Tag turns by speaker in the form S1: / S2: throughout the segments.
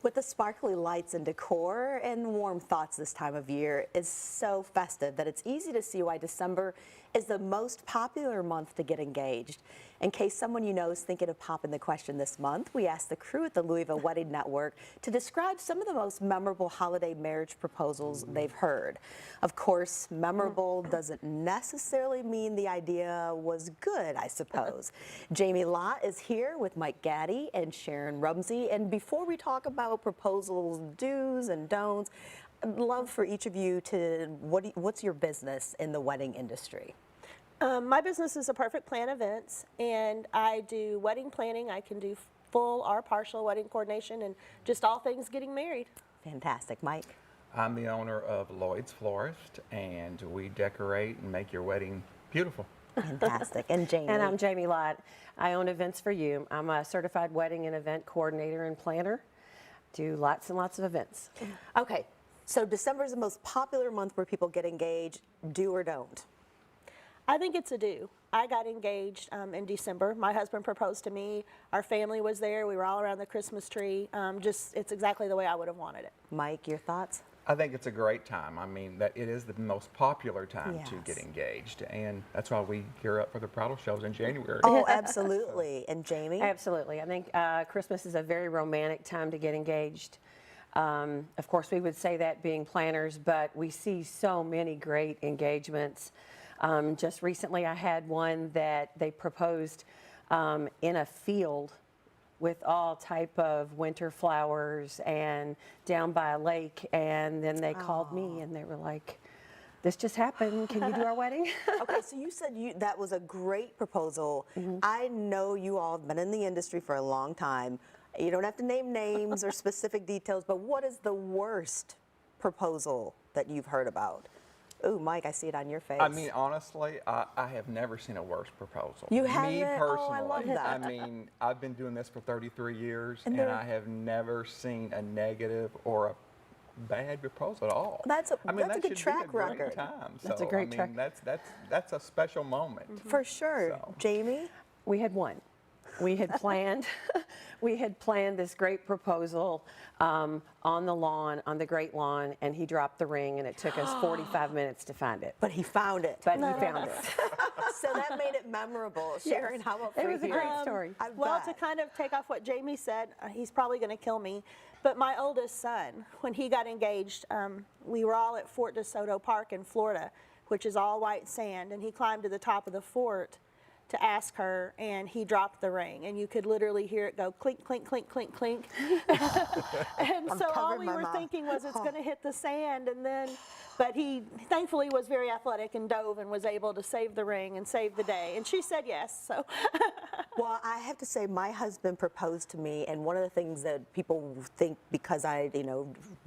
S1: With the sparkly lights and decor and warm thoughts this time of year is so festive that it's easy to see why December is the most popular month to get engaged. In case someone you know is thinking of popping the question this month, we asked the crew at the Louisville Wedding Network to describe some of the most memorable holiday marriage proposals they've heard. Of course, memorable doesn't necessarily mean the idea was good, I suppose. Jamie Lott is here with Mike Gaddy and Sharon Rumsey, and before we talk about proposals, do's and don'ts, I'd love for each of you to, what's your business in the wedding industry?
S2: My business is a Perfect Plan Events, and I do wedding planning. I can do full or partial wedding coordination and just all things getting married.
S1: Fantastic. Mike?
S3: I'm the owner of Lloyd's Florist, and we decorate and make your wedding beautiful.
S1: Fantastic. And Jamie?
S4: And I'm Jamie Lott. I own Events for You. I'm a certified wedding and event coordinator and planner. Do lots and lots of events.
S1: Okay, so December is the most popular month where people get engaged. Do or don't?
S2: I think it's a do. I got engaged in December. My husband proposed to me. Our family was there. We were all around the Christmas tree. It's exactly the way I would have wanted it.
S1: Mike, your thoughts?
S3: I think it's a great time. I mean, that it is the most popular time to
S1: Yes.
S3: get engaged, and that's why we gear up for the bridal shows in January.
S1: Oh, absolutely. And Jamie?
S4: Absolutely. I think Christmas is a very romantic time to get engaged. Of course, we would say that being planners, but we see so many great engagements. Just recently, I had one that they proposed in a field with all type of winter flowers and down by a lake, and then they called me and they were like, this just happened, can you do our wedding?
S1: Okay, so you said that was a great proposal. I know you all have been in the industry for a long time. You don't have to name names or specific details, but what is the worst proposal that you've heard about? Ooh, Mike, I see it on your face.
S3: I mean, honestly, I have never seen a worse proposal.
S1: You
S3: Me
S1: haven't?
S3: personally,
S1: Oh, I love that.
S3: I mean, I've been doing this for 33 years,
S1: And
S3: and
S1: they're-
S3: I have never seen a negative or a bad proposal at all.
S1: That's a-
S3: I mean,
S1: that's a
S3: that
S1: good
S3: should be
S1: track
S3: great
S1: record.
S3: time.
S4: That's a
S3: So,
S4: great
S3: I
S4: track.
S3: mean, that's a special moment.
S1: For sure.
S3: So.
S1: Jamie?
S4: We had one. We had planned, we had planned this great proposal on the lawn, on the great lawn, and he dropped the ring, and it took us 45 minutes to find it.
S1: But he found it.
S4: But he found it.
S1: So that made it memorable. Sharon, how about
S4: It
S1: for
S4: was a
S1: you?
S4: great story.
S1: I
S2: Well, to
S1: bet.
S2: kind of take off what Jamie said, he's probably going to kill me, but my oldest son, when he got engaged, we were all at Fort DeSoto Park in Florida, which is all white sand, and he climbed to the top of the fort to ask her, and he dropped the ring, and you could literally hear it go clink, clink, clink, clink, clink. And so all
S1: covering
S2: we
S1: my
S2: were
S1: mouth.
S2: thinking was it's going to hit the sand, and then, but he thankfully was very athletic and dove and was able to save the ring and save the day, and she said yes, so.
S1: Well, I have to say, my husband proposed to me, and one of the things that people think because I,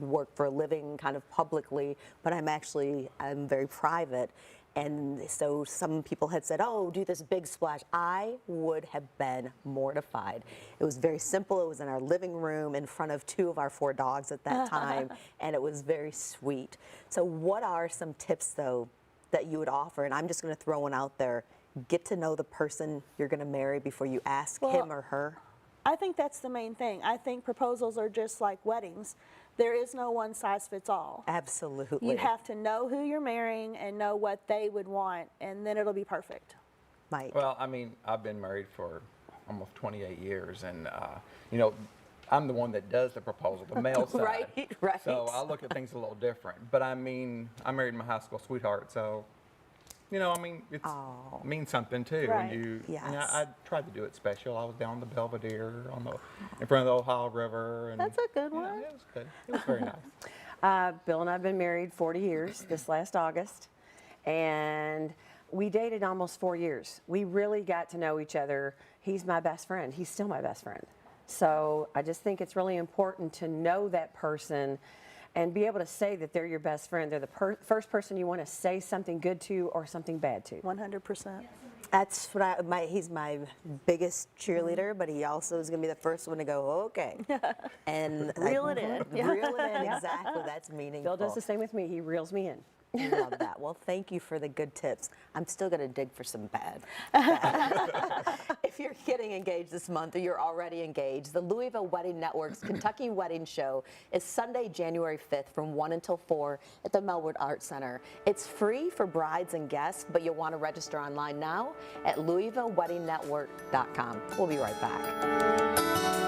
S1: work for a living kind of publicly, but I'm very private. And so some people had said, oh, do this big splash. I would have been mortified. It was very simple. It was in our living room in front of 2 of our 4 dogs at that time, and it was very sweet. So what are some tips, though, that you would offer? And I'm just going to throw one out there. Get to know the person you're going to marry before you ask him or her.
S2: I think that's the main thing. I think proposals are just like weddings. There is no one size fits all.
S1: Absolutely.
S2: You have to know who you're marrying and know what they would want, and then it'll be perfect.
S1: Mike.
S3: Well, I mean, I've been married for almost 28 years, and I'm the one that does the proposal, the male side.
S1: Right.
S3: So I look at things a little different. But I mean, I married my high school sweetheart, so I mean, it means something too.
S2: Right.
S3: And
S1: Yes.
S3: I tried to do it special. I was down the Belvedere in front of the Ohio River. And,
S2: That's a good one.
S3: It was good. It was very nice.
S4: Bill and I have been married 40 years this last August, and we dated almost 4 years. We really got to know each other. He's my best friend. He's still my best friend. So I just think it's really important to know that person and be able to say that they're your best friend. They're the first person you want to say something good to or something bad to.
S2: 100%.
S1: That's what he's my biggest cheerleader, but he also is going to be the first one to go, okay. And
S2: Reel it in.
S1: Reel it in, exactly. That's meaningful.
S4: Bill does the same with me. He reels me in.
S1: I love that. Well, thank you for the good tips. I'm still going to dig for some bad. If If you're getting engaged this month or you're already engaged, the Louisville Wedding Network's Kentucky Wedding Show is Sunday, January 5th from 1 until 4 at the Melwood Arts Center. It's free for brides and guests, but you'll want to register online now at LouisvilleWeddingNetwork.com. We'll be right back.